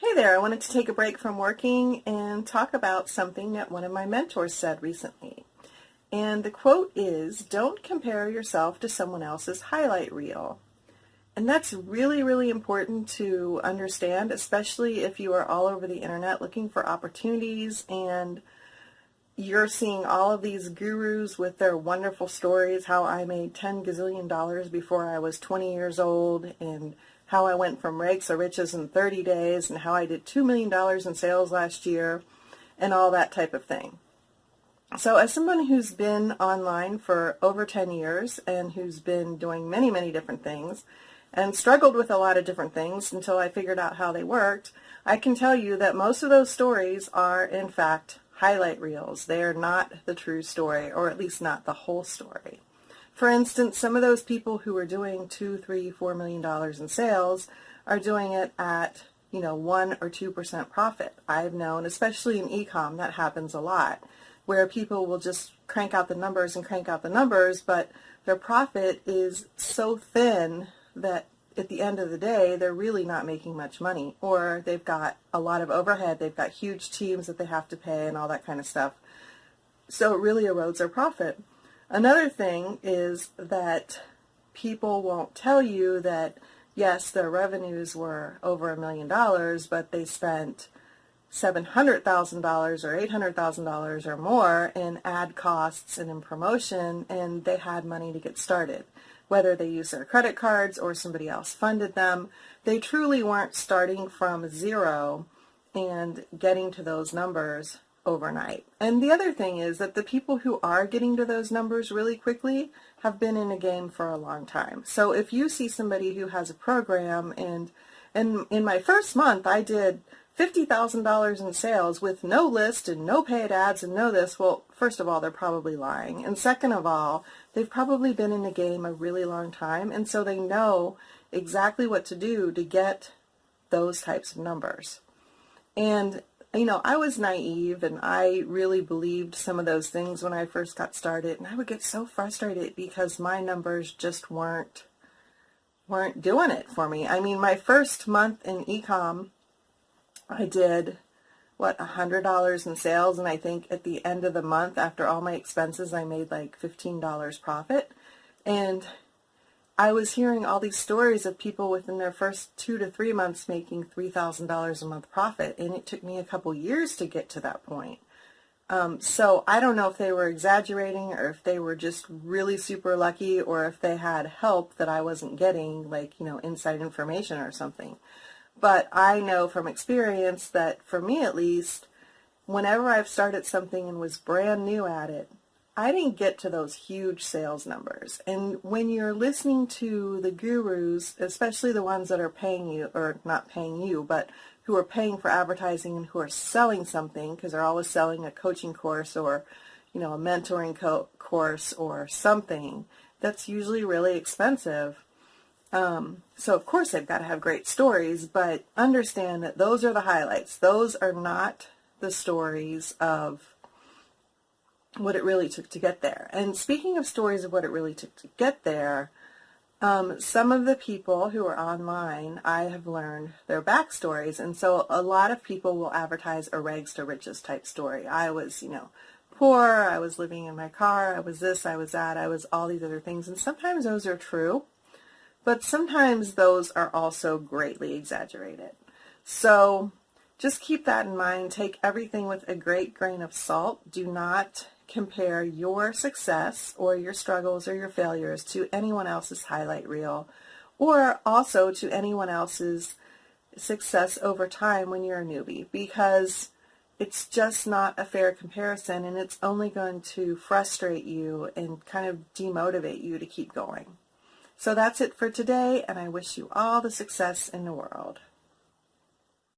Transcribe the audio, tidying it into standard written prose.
Hey there, I wanted to take a break from working and talk about something that one of my mentors said recently. And the quote is, "Don't compare yourself to someone else's highlight reel." And that's really, really important to understand, especially if you are all over the internet looking for opportunities and you're seeing all of these gurus with their wonderful stories, how I made $10 gazillion before I was 20 years old, and how I went from rags to riches in 30 days, and how I did $2 million in sales last year, and all that type of thing. So as someone who's been online for over 10 years and who's been doing many, many different things and struggled with a lot of different things until I figured out how they worked, I can tell you that most of those stories are, in fact, highlight reels. They are not the true story, or at least not the whole story. For instance, some of those people who are doing $2, $3, $4 million in sales are doing it at 1 or 2% profit. I've known, especially in e-com, that happens a lot, where people will just crank out the numbers and crank out the numbers, but their profit is so thin that at the end of the day, they're really not making much money, or they've got a lot of overhead, they've got huge teams that they have to pay and all that kind of stuff. So it really erodes their profit. Another thing is that people won't tell you that, yes, their revenues were over $1 million, but they spent $700,000 or $800,000 or more in ad costs and in promotion, and they had money to get started. Whether they used their credit cards or somebody else funded them, they truly weren't starting from zero and getting to those numbers overnight. And the other thing is that the people who are getting to those numbers really quickly have been in a game for a long time. So if you see somebody who has a program, and in my first month I did $50,000 in sales with no list and no paid ads and no this, well, first of all, they're probably lying. And second of all, they've probably been in the game a really long time, and so they know exactly what to do to get those types of numbers. And I was naive, and I really believed some of those things when I first got started, and I would get so frustrated because my numbers just weren't doing it for me. I mean, my first month in e-com, I did, $100 in sales, and I think at the end of the month, after all my expenses, I made like $15 profit. And I was hearing all these stories of people within their first 2 to 3 months making $3,000 a month profit, and it took me a couple years to get to that point. So I don't know if they were exaggerating, or if they were just really super lucky, or if they had help that I wasn't getting, like, inside information or something. But I know from experience that, for me at least, whenever I've started something and was brand new at it, I didn't get to those huge sales numbers. And when you're listening to the gurus, especially the ones that are paying you, or not paying you, but who are paying for advertising and who are selling something, because they're always selling a coaching course or, a mentoring course or something, that's usually really expensive. So of course they've got to have great stories, but understand that those are the highlights. Those are not the stories of what it really took to get there. And speaking of stories of what it really took to get there, some of the people who are online, I have learned their backstories. And so a lot of people will advertise a rags to riches type story. I was, poor, I was living in my car, I was this, I was that, I was all these other things. And sometimes those are true, but sometimes those are also greatly exaggerated. So just keep that in mind. Take everything with a great grain of salt. Do not compare your success or your struggles or your failures to anyone else's highlight reel, or also to anyone else's success over time when you're a newbie, because it's just not a fair comparison, and it's only going to frustrate you and kind of demotivate you to keep going. So that's it for today, and I wish you all the success in the world.